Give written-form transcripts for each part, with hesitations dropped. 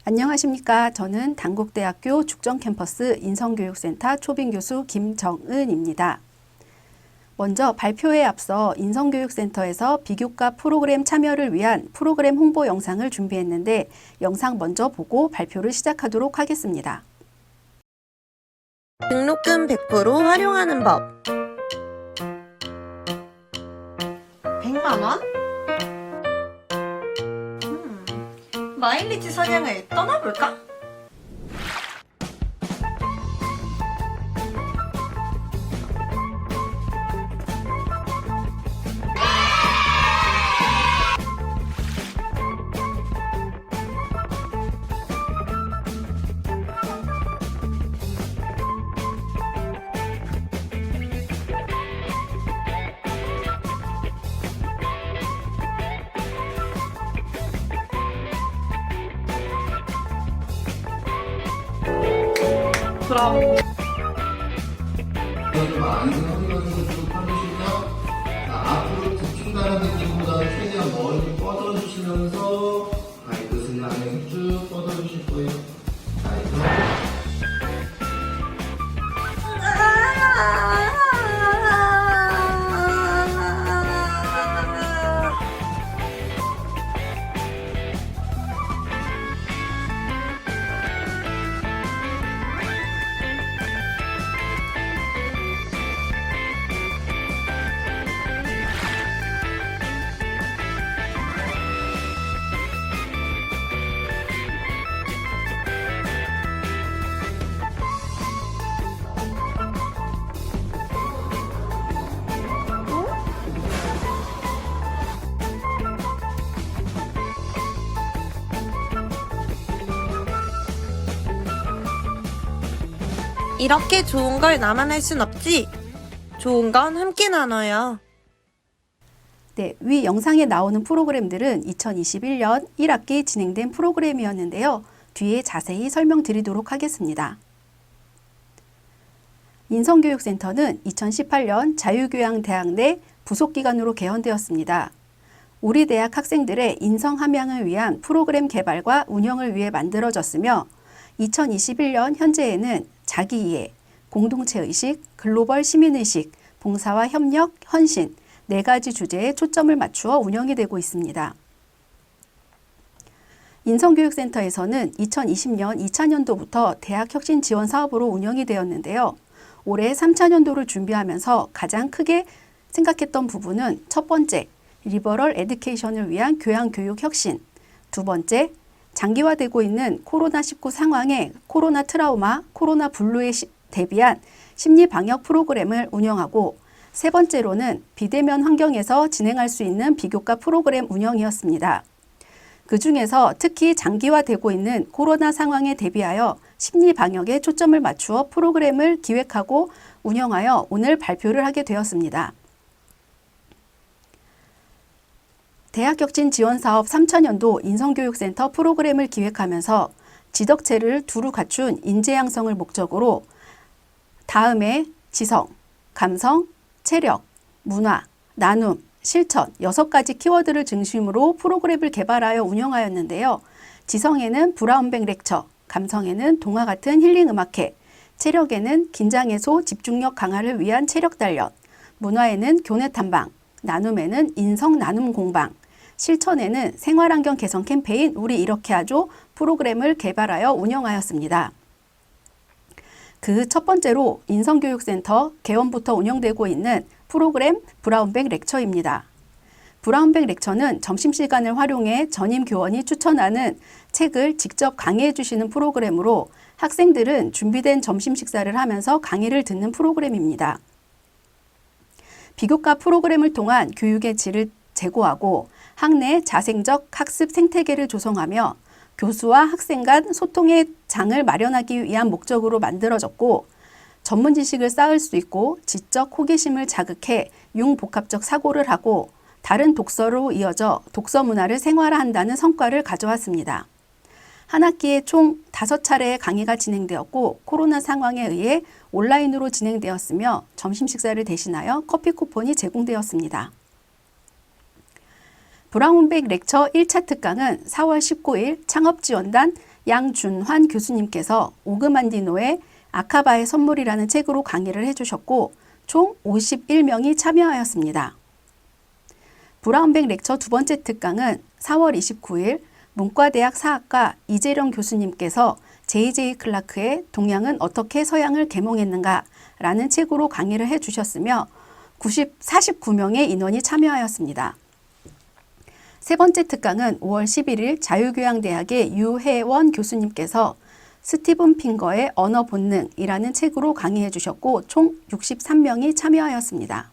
안녕하십니까. 저는 단국대학교 죽전캠퍼스 인성교육센터 초빙교수 김정은입니다. 먼저 발표에 앞서 인성교육센터에서 비교과 프로그램 참여를 위한 프로그램 홍보 영상을 준비했는데 영상 먼저 보고 발표를 시작하도록 하겠습니다. 등록금 100% 활용하는 법. 100만원? 마일리지 사냥을 떠나볼까? 브라보. 좀 많이 생각해가지고 쭉 하시고요. 앞으로 대충 가는 느낌보다는 최대한 멀리 뻗어주시면서 발끝을 향해서 쭉 뻗어주실 거예요. 이렇게 좋은 걸 나만 할 순 없지. 좋은 건 함께 나눠요. 네, 위 영상에 나오는 프로그램들은 2021년 1학기 진행된 프로그램이었는데요. 뒤에 자세히 설명드리도록 하겠습니다. 인성교육센터는 2018년 자유교양대학 내 부속기관으로 개원되었습니다. 우리 대학 학생들의 인성 함양을 위한 프로그램 개발과 운영을 위해 만들어졌으며 2021년 현재에는 자기이해, 공동체의식, 글로벌 시민의식, 봉사와 협력, 헌신 4가지 주제에 초점을 맞추어 운영이 되고 있습니다. 인성교육센터에서는 2020년 2차년도부터 대학혁신 지원 사업으로 운영이 되었는데요. 올해 3차년도를 준비하면서 가장 크게 생각했던 부분은 첫 번째, 리버럴 에듀케이션을 위한 교양교육 혁신, 두 번째, 장기화되고 있는 코로나19 상황에 코로나 트라우마, 코로나 블루에 대비한 심리 방역 프로그램을 운영하고 세 번째로는 비대면 환경에서 진행할 수 있는 비교과 프로그램 운영이었습니다. 그 중에서 특히 장기화되고 있는 코로나 상황에 대비하여 심리 방역에 초점을 맞추어 프로그램을 기획하고 운영하여 오늘 발표를 하게 되었습니다. 대학혁신 지원사업 3차년도 인성교육센터 프로그램을 기획하면서 지덕체를 두루 갖춘 인재 양성을 목적으로 다음에 지성, 감성, 체력, 문화, 나눔, 실천 6가지 키워드를 중심으로 프로그램을 개발하여 운영하였는데요. 지성에는 브라운백 렉처, 감성에는 동화 같은 힐링 음악회, 체력에는 긴장 해소, 집중력 강화를 위한 체력 단련, 문화에는 교내 탐방, 나눔에는 인성 나눔 공방, 실천에는 생활환경 개선 캠페인 우리 이렇게 하죠 프로그램을 개발하여 운영하였습니다. 그 첫 번째로 인성교육센터 개원부터 운영되고 있는 프로그램 브라운백 렉처입니다. 브라운백 렉처는 점심시간을 활용해 전임 교원이 추천하는 책을 직접 강의해 주시는 프로그램으로 학생들은 준비된 점심 식사를 하면서 강의를 듣는 프로그램입니다. 비교과 프로그램을 통한 교육의 질을 제고하고 학내 자생적 학습 생태계를 조성하며 교수와 학생 간 소통의 장을 마련하기 위한 목적으로 만들어졌고 전문 지식을 쌓을 수 있고 지적 호기심을 자극해 융복합적 사고를 하고 다른 독서로 이어져 독서 문화를 생활화한다는 성과를 가져왔습니다. 한 학기에 총 5차례의 강의가 진행되었고 코로나 상황에 의해 온라인으로 진행되었으며 점심 식사를 대신하여 커피 쿠폰이 제공되었습니다. 브라운백 렉처 1차 특강은 4월 19일 창업지원단 양준환 교수님께서 오그만디노의 아카바의 선물이라는 책으로 강의를 해주셨고 총 51명이 참여하였습니다. 브라운백 렉처 두 번째 특강은 4월 29일 문과대학 사학과 이재령 교수님께서 J.J. 클라크의 동양은 어떻게 서양을 계몽했는가 라는 책으로 강의를 해주셨으며 49명의 인원이 참여하였습니다. 세 번째 특강은 5월 11일 자유교양대학의 유혜원 교수님께서 스티븐 핑거의 언어 본능이라는 책으로 강의해 주셨고 총 63명이 참여하였습니다.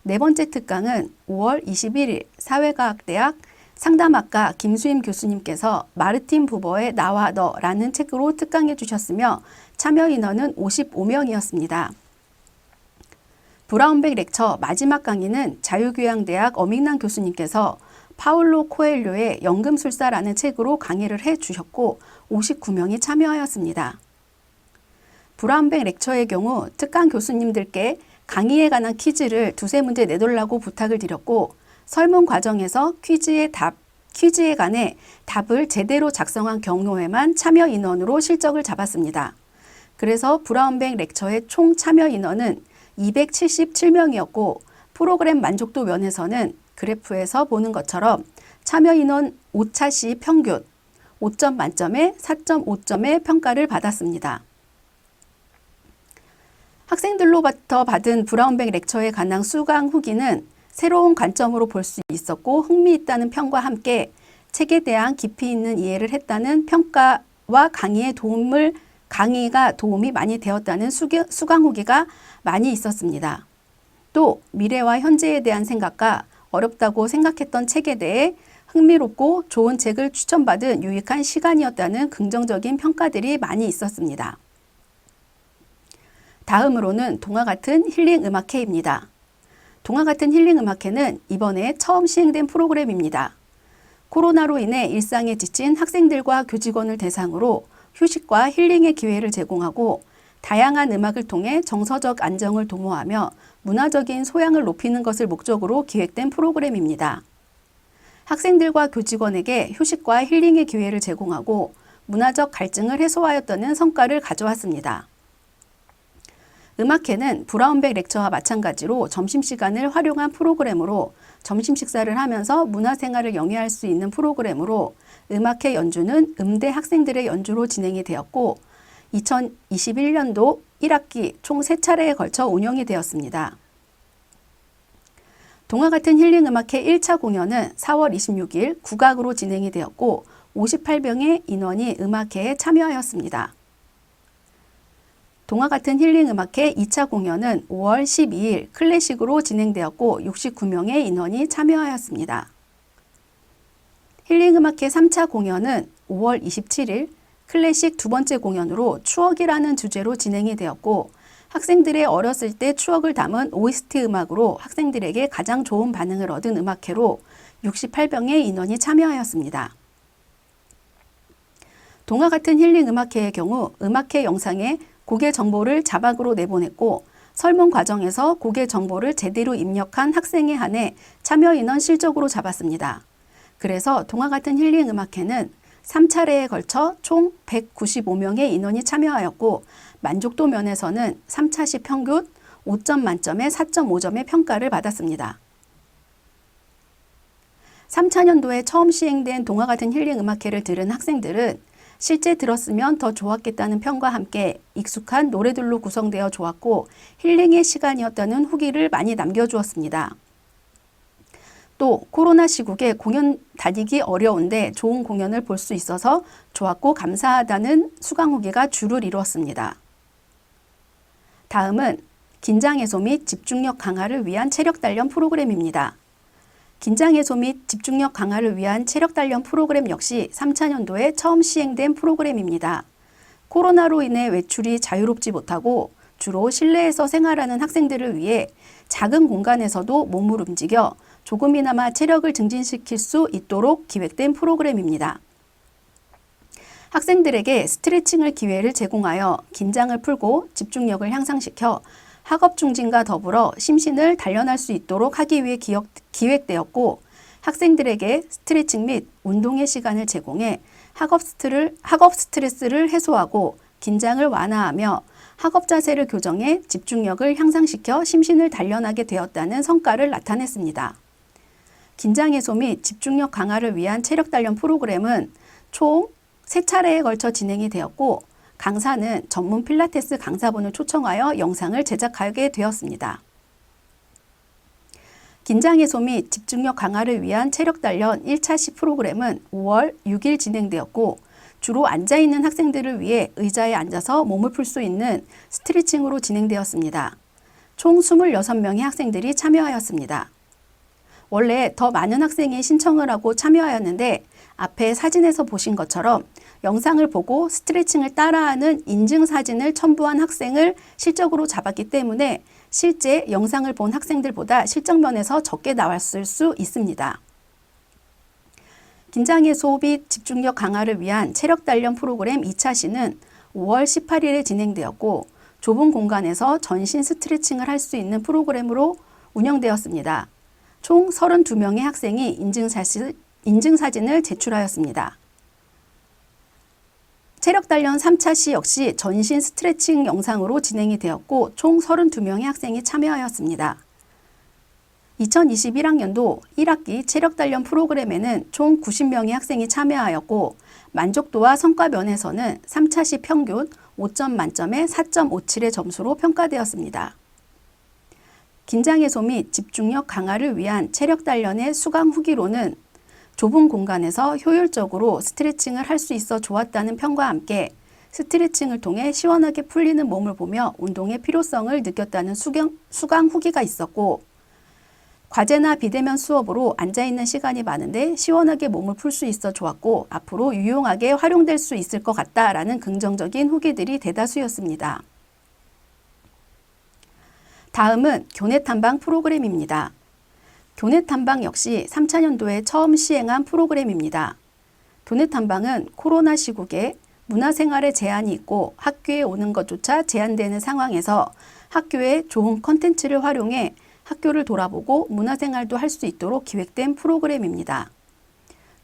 네 번째 특강은 5월 21일 사회과학대학 상담학과 김수임 교수님께서 마르틴 부버의 나와 너라는 책으로 특강해 주셨으며 참여 인원은 55명이었습니다. 브라운백 렉처 마지막 강의는 자유교양대학 어밍남 교수님께서 파울로 코엘료의 연금술사라는 책으로 강의를 해 주셨고 59명이 참여하였습니다. 브라운백 렉처의 경우 특강 교수님들께 강의에 관한 퀴즈를 두세 문제 내달라고 부탁을 드렸고 설문 과정에서 퀴즈에 관해 답을 제대로 작성한 경우에만 참여 인원으로 실적을 잡았습니다. 그래서 브라운백 렉처의 총 참여 인원은 277명이었고 프로그램 만족도 면에서는 그래프에서 보는 것처럼 참여 인원 오차 시 평균 5점 만점에 4.5점의 평가를 받았습니다. 학생들로부터 받은 브라운백 렉처에 관한 수강 후기는 새로운 관점으로 볼 수 있었고 흥미있다는 평과 함께 책에 대한 깊이 있는 이해를 했다는 평가와 강의가 도움이 많이 되었다는 수강 후기가 많이 있었습니다. 또 미래와 현재에 대한 생각과 어렵다고 생각했던 책에 대해 흥미롭고 좋은 책을 추천받은 유익한 시간이었다는 긍정적인 평가들이 많이 있었습니다. 다음으로는 동화 같은 힐링 음악회입니다. 동화 같은 힐링 음악회는 이번에 처음 시행된 프로그램입니다. 코로나로 인해 일상에 지친 학생들과 교직원을 대상으로 휴식과 힐링의 기회를 제공하고 다양한 음악을 통해 정서적 안정을 도모하며 문화적인 소양을 높이는 것을 목적으로 기획된 프로그램입니다. 학생들과 교직원에게 휴식과 힐링의 기회를 제공하고 문화적 갈증을 해소하였다는 성과를 가져왔습니다. 음악회는 브라운백 렉처와 마찬가지로 점심시간을 활용한 프로그램으로 점심 식사를 하면서 문화생활을 영위할 수 있는 프로그램으로 음악회 연주는 음대 학생들의 연주로 진행이 되었고 2021년도 1학기 총 3차례에 걸쳐 운영이 되었습니다. 동화 같은 힐링 음악회 1차 공연은 4월 26일 국악으로 진행이 되었고 58명의 인원이 음악회에 참여하였습니다. 동화 같은 힐링 음악회 2차 공연은 5월 12일 클래식으로 진행되었고 69명의 인원이 참여하였습니다. 힐링 음악회 3차 공연은 5월 27일 클래식 두 번째 공연으로 추억이라는 주제로 진행이 되었고 학생들의 어렸을 때 추억을 담은 OST 음악으로 학생들에게 가장 좋은 반응을 얻은 음악회로 68명의 인원이 참여하였습니다. 동화 같은 힐링 음악회의 경우 음악회 영상에 곡의 정보를 자막으로 내보냈고 설문 과정에서 곡의 정보를 제대로 입력한 학생에 한해 참여 인원 실적으로 잡았습니다. 그래서 동화 같은 힐링 음악회는 3차례에 걸쳐 총 195명의 인원이 참여하였고 만족도 면에서는 3차 시 평균 5점 만점에 4.5점의 평가를 받았습니다. 3차년도에 처음 시행된 동화 같은 힐링 음악회를 들은 학생들은 실제 들었으면 더 좋았겠다는 평과 함께 익숙한 노래들로 구성되어 좋았고 힐링의 시간이었다는 후기를 많이 남겨주었습니다. 또 코로나 시국에 공연 다니기 어려운데 좋은 공연을 볼 수 있어서 좋았고 감사하다는 수강 후기가 주를 이루었습니다. 다음은 긴장 해소 및 집중력 강화를 위한 체력 단련 프로그램입니다. 긴장 해소 및 집중력 강화를 위한 체력 단련 프로그램 역시 3차년도에 처음 시행된 프로그램입니다. 코로나로 인해 외출이 자유롭지 못하고 주로 실내에서 생활하는 학생들을 위해 작은 공간에서도 몸을 움직여 조금이나마 체력을 증진시킬 수 있도록 기획된 프로그램입니다. 학생들에게 스트레칭을 기회를 제공하여 긴장을 풀고 집중력을 향상시켜 학업 중진과 더불어 심신을 단련할 수 있도록 하기 위해 기획되었고 학생들에게 스트레칭 및 운동의 시간을 제공해 학업 스트레스를 해소하고 긴장을 완화하며 학업 자세를 교정해 집중력을 향상시켜 심신을 단련하게 되었다는 성과를 나타냈습니다. 긴장 해소 및 집중력 강화를 위한 체력 단련 프로그램은 총 3차례에 걸쳐 진행이 되었고 강사는 전문 필라테스 강사분을 초청하여 영상을 제작하게 되었습니다. 긴장 해소 및 집중력 강화를 위한 체력 단련 1차 시 프로그램은 5월 6일 진행되었고 주로 앉아있는 학생들을 위해 의자에 앉아서 몸을 풀 수 있는 스트레칭으로 진행되었습니다. 총 26명의 학생들이 참여하였습니다. 원래 더 많은 학생이 신청을 하고 참여하였는데 앞에 사진에서 보신 것처럼 영상을 보고 스트레칭을 따라하는 인증사진을 첨부한 학생을 실적으로 잡았기 때문에 실제 영상을 본 학생들보다 실적 면에서 적게 나왔을 수 있습니다. 긴장 해소 및 집중력 강화를 위한 체력 단련 프로그램 2차 시는 5월 18일에 진행되었고 좁은 공간에서 전신 스트레칭을 할 수 있는 프로그램으로 운영되었습니다. 총 32명의 학생이 인증사진을 제출하였습니다. 체력 단련 3차 시 역시 전신 스트레칭 영상으로 진행이 되었고 총 32명의 학생이 참여하였습니다. 2021학년도 1학기 체력 단련 프로그램에는 총 90명의 학생이 참여하였고 만족도와 성과 면에서는 3차 시 평균 5점 만점에 4.57의 점수로 평가되었습니다. 긴장 해소 및 집중력 강화를 위한 체력 단련의 수강 후기로는 좁은 공간에서 효율적으로 스트레칭을 할 수 있어 좋았다는 평과 함께 스트레칭을 통해 시원하게 풀리는 몸을 보며 운동의 필요성을 느꼈다는 수강 후기가 있었고 과제나 비대면 수업으로 앉아있는 시간이 많은데 시원하게 몸을 풀 수 있어 좋았고 앞으로 유용하게 활용될 수 있을 것 같다라는 긍정적인 후기들이 대다수였습니다. 다음은 교내 탐방 프로그램입니다. 교내 탐방 역시 3차년도에 처음 시행한 프로그램입니다. 교내 탐방은 코로나 시국에 문화생활에 제한이 있고 학교에 오는 것조차 제한되는 상황에서 학교의 좋은 컨텐츠를 활용해 학교를 돌아보고 문화생활도 할 수 있도록 기획된 프로그램입니다.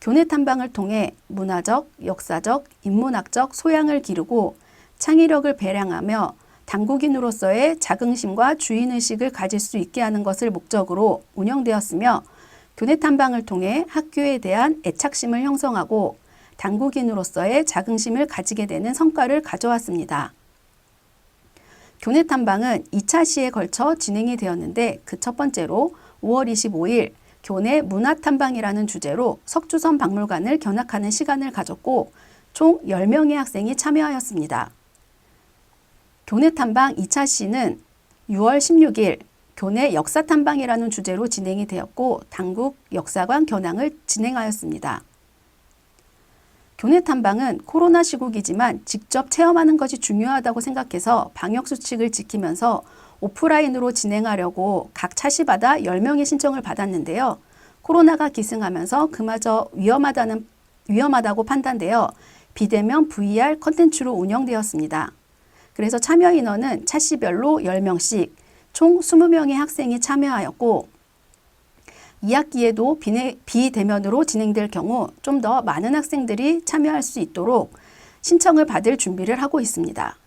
교내 탐방을 통해 문화적, 역사적, 인문학적 소양을 기르고 창의력을 배양하며 당국인으로서의 자긍심과 주인의식을 가질 수 있게 하는 것을 목적으로 운영되었으며 교내 탐방을 통해 학교에 대한 애착심을 형성하고 당국인으로서의 자긍심을 가지게 되는 성과를 가져왔습니다. 교내 탐방은 2차 시에 걸쳐 진행이 되었는데 그 첫 번째로 5월 25일 교내 문화탐방이라는 주제로 석주선 박물관을 견학하는 시간을 가졌고 총 10명의 학생이 참여하였습니다. 교내 탐방 2차 시는 6월 16일 교내 역사탐방이라는 주제로 진행이 되었고 당국 역사관 견학을 진행하였습니다. 교내 탐방은 코로나 시국이지만 직접 체험하는 것이 중요하다고 생각해서 방역수칙을 지키면서 오프라인으로 진행하려고 각 차시마다 10명의 신청을 받았는데요. 코로나가 기승하면서 그마저 위험하다고 판단되어 비대면 VR 컨텐츠로 운영되었습니다. 그래서 참여 인원은 차시별로 10명씩 총 20명의 학생이 참여하였고 2학기에도 비대면으로 진행될 경우 좀 더 많은 학생들이 참여할 수 있도록 신청을 받을 준비를 하고 있습니다.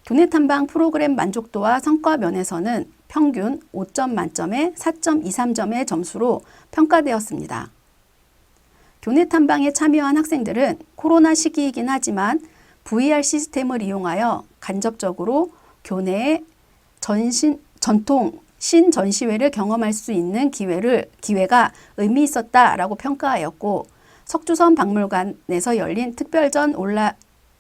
교내 탐방 프로그램 만족도와 성과 면에서는 평균 5점 만점에 4.23점의 점수로 평가되었습니다. 교내 탐방에 참여한 학생들은 코로나 시기이긴 하지만 VR 시스템을 이용하여 간접적으로 교내의 전통 신전시회를 경험할 수 있는 기회가 의미 있었다라고 평가하였고 석주선 박물관에서 열린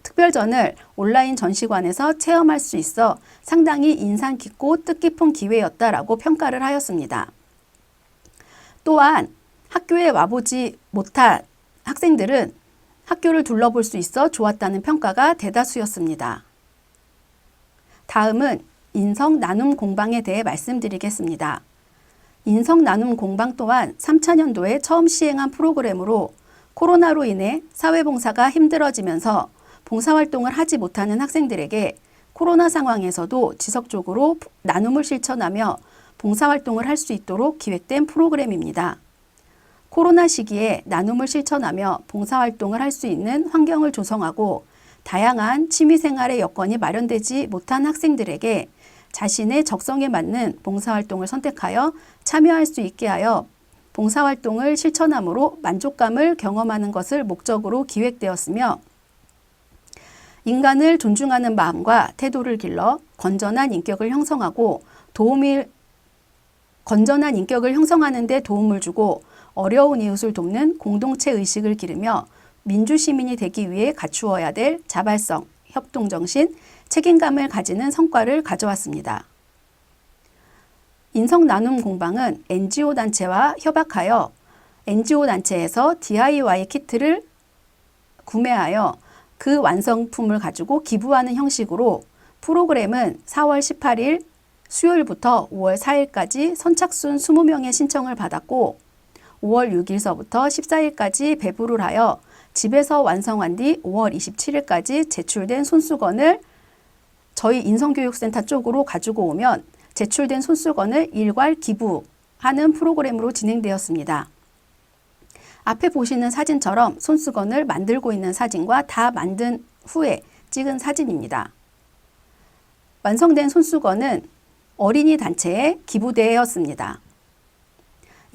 특별전을 온라인 전시관에서 체험할 수 있어 상당히 인상 깊고 뜻깊은 기회였다라고 평가를 하였습니다. 또한 학교에 와보지 못한 학생들은 학교를 둘러볼 수 있어 좋았다는 평가가 대다수였습니다. 다음은 인성 나눔 공방에 대해 말씀드리겠습니다. 인성 나눔 공방 또한 3차년도에 처음 시행한 프로그램으로 코로나로 인해 사회봉사가 힘들어지면서 봉사활동을 하지 못하는 학생들에게 코로나 상황에서도 지속적으로 나눔을 실천하며 봉사활동을 할 수 있도록 기획된 프로그램입니다. 코로나 시기에 나눔을 실천하며 봉사활동을 할 수 있는 환경을 조성하고 다양한 취미생활의 여건이 마련되지 못한 학생들에게 자신의 적성에 맞는 봉사활동을 선택하여 참여할 수 있게 하여 봉사활동을 실천함으로 만족감을 경험하는 것을 목적으로 기획되었으며 인간을 존중하는 마음과 태도를 길러 건전한 인격을 형성하는 데 도움을 주고 어려운 이웃을 돕는 공동체 의식을 기르며 민주시민이 되기 위해 갖추어야 될 자발성, 협동정신, 책임감을 가지는 성과를 가져왔습니다. 인성나눔 공방은 NGO 단체와 협약하여 NGO 단체에서 DIY 키트를 구매하여 그 완성품을 가지고 기부하는 형식으로 프로그램은 4월 18일 수요일부터 5월 4일까지 선착순 20명의 신청을 받았고 5월 6일서부터 14일까지 배부를 하여 집에서 완성한 뒤 5월 27일까지 제출된 손수건을 저희 인성교육센터 쪽으로 가지고 오면 제출된 손수건을 일괄 기부하는 프로그램으로 진행되었습니다. 앞에 보시는 사진처럼 손수건을 만들고 있는 사진과 다 만든 후에 찍은 사진입니다. 완성된 손수건은 어린이 단체에 기부되었습니다.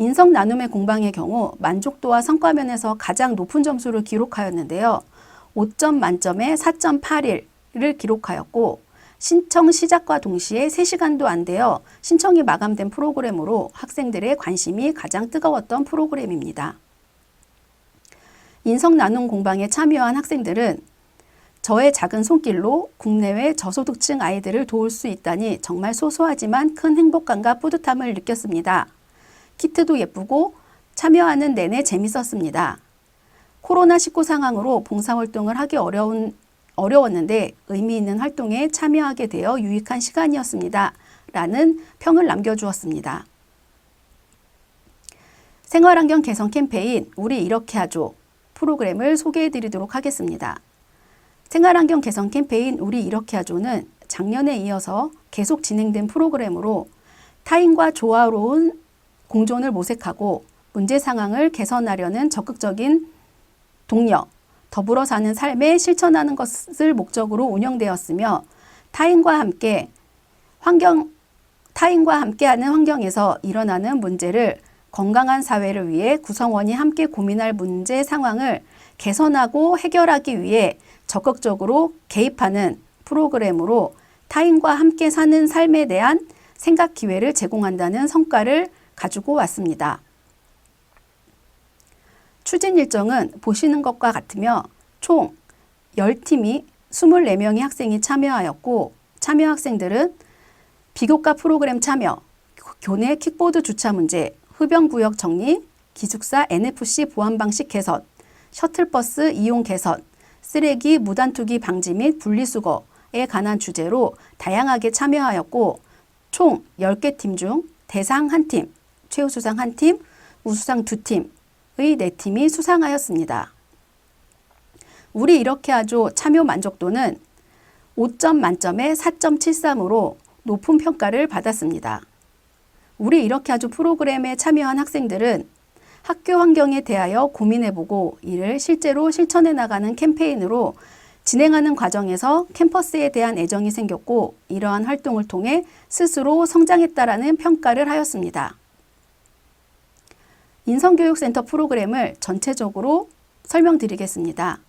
인성 나눔의 공방의 경우 만족도와 성과면에서 가장 높은 점수를 기록하였는데요. 5점 만점에 4.81을 기록하였고 신청 시작과 동시에 3시간도 안 되어 신청이 마감된 프로그램으로 학생들의 관심이 가장 뜨거웠던 프로그램입니다. 인성 나눔 공방에 참여한 학생들은 저의 작은 손길로 국내외 저소득층 아이들을 도울 수 있다니 정말 소소하지만 큰 행복감과 뿌듯함을 느꼈습니다. 키트도 예쁘고 참여하는 내내 재밌었습니다. 코로나19 상황으로 봉사활동을 하기 어려웠는데 의미 있는 활동에 참여하게 되어 유익한 시간이었습니다. 라는 평을 남겨주었습니다. 생활환경 개선 캠페인 우리 이렇게 하죠 프로그램을 소개해 드리도록 하겠습니다. 생활환경 개선 캠페인 우리 이렇게 하죠는 작년에 이어서 계속 진행된 프로그램으로 타인과 조화로운 공존을 모색하고 문제 상황을 개선하려는 적극적인 독려, 더불어 사는 삶에 실천하는 것을 목적으로 운영되었으며 타인과 함께하는 환경에서 일어나는 문제를 건강한 사회를 위해 구성원이 함께 고민할 문제 상황을 개선하고 해결하기 위해 적극적으로 개입하는 프로그램으로 타인과 함께 사는 삶에 대한 생각 기회를 제공한다는 성과를 가지고 왔습니다. 추진 일정은 보시는 것과 같으며 총 10팀이 24명의 학생이 참여하였고 참여 학생들은 비교과 프로그램 참여, 교내 킥보드 주차 문제, 흡연구역 정리, 기숙사 NFC 보안 방식 개선, 셔틀버스 이용 개선, 쓰레기 무단 투기 방지 및 분리수거에 관한 주제로 다양하게 참여하였고 총 10개 팀 중 대상 1팀, 최우수상 1팀, 우수상 2팀의 4팀이 수상하였습니다. 우리 이렇게 하죠 참여 만족도는 5점 만점에 4.73으로 높은 평가를 받았습니다. 우리 이렇게 하죠 프로그램에 참여한 학생들은 학교 환경에 대하여 고민해보고 이를 실제로 실천해 나가는 캠페인으로 진행하는 과정에서 캠퍼스에 대한 애정이 생겼고 이러한 활동을 통해 스스로 성장했다라는 평가를 하였습니다. 인성교육센터 프로그램을 전체적으로 설명드리겠습니다.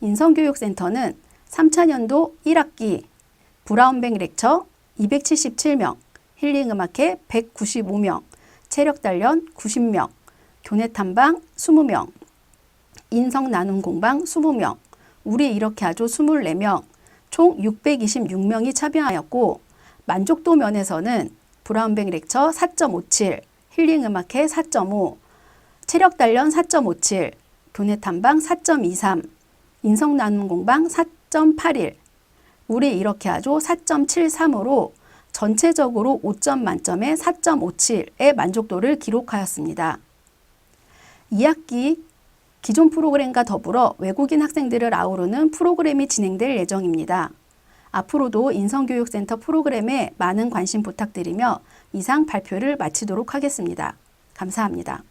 인성교육센터는 3차년도 1학기 브라운뱅 렉처 277명, 힐링음악회 195명, 체력단련 90명, 교내탐방 20명, 인성나눔공방 20명, 우리 이렇게 하죠 24명, 총 626명이 참여하였고 만족도 면에서는 브라운뱅 렉처 4.57, 힐링음악회 4.5, 체력단련 4.57, 교내탐방 4.23, 인성나눔공방 4.81, 우리 이렇게 하죠 4.73으로 전체적으로 5점 만점에 4.57의 만족도를 기록하였습니다. 2학기 기존 프로그램과 더불어 외국인 학생들을 아우르는 프로그램이 진행될 예정입니다. 앞으로도 인성교육센터 프로그램에 많은 관심 부탁드리며 이상 발표를 마치도록 하겠습니다. 감사합니다.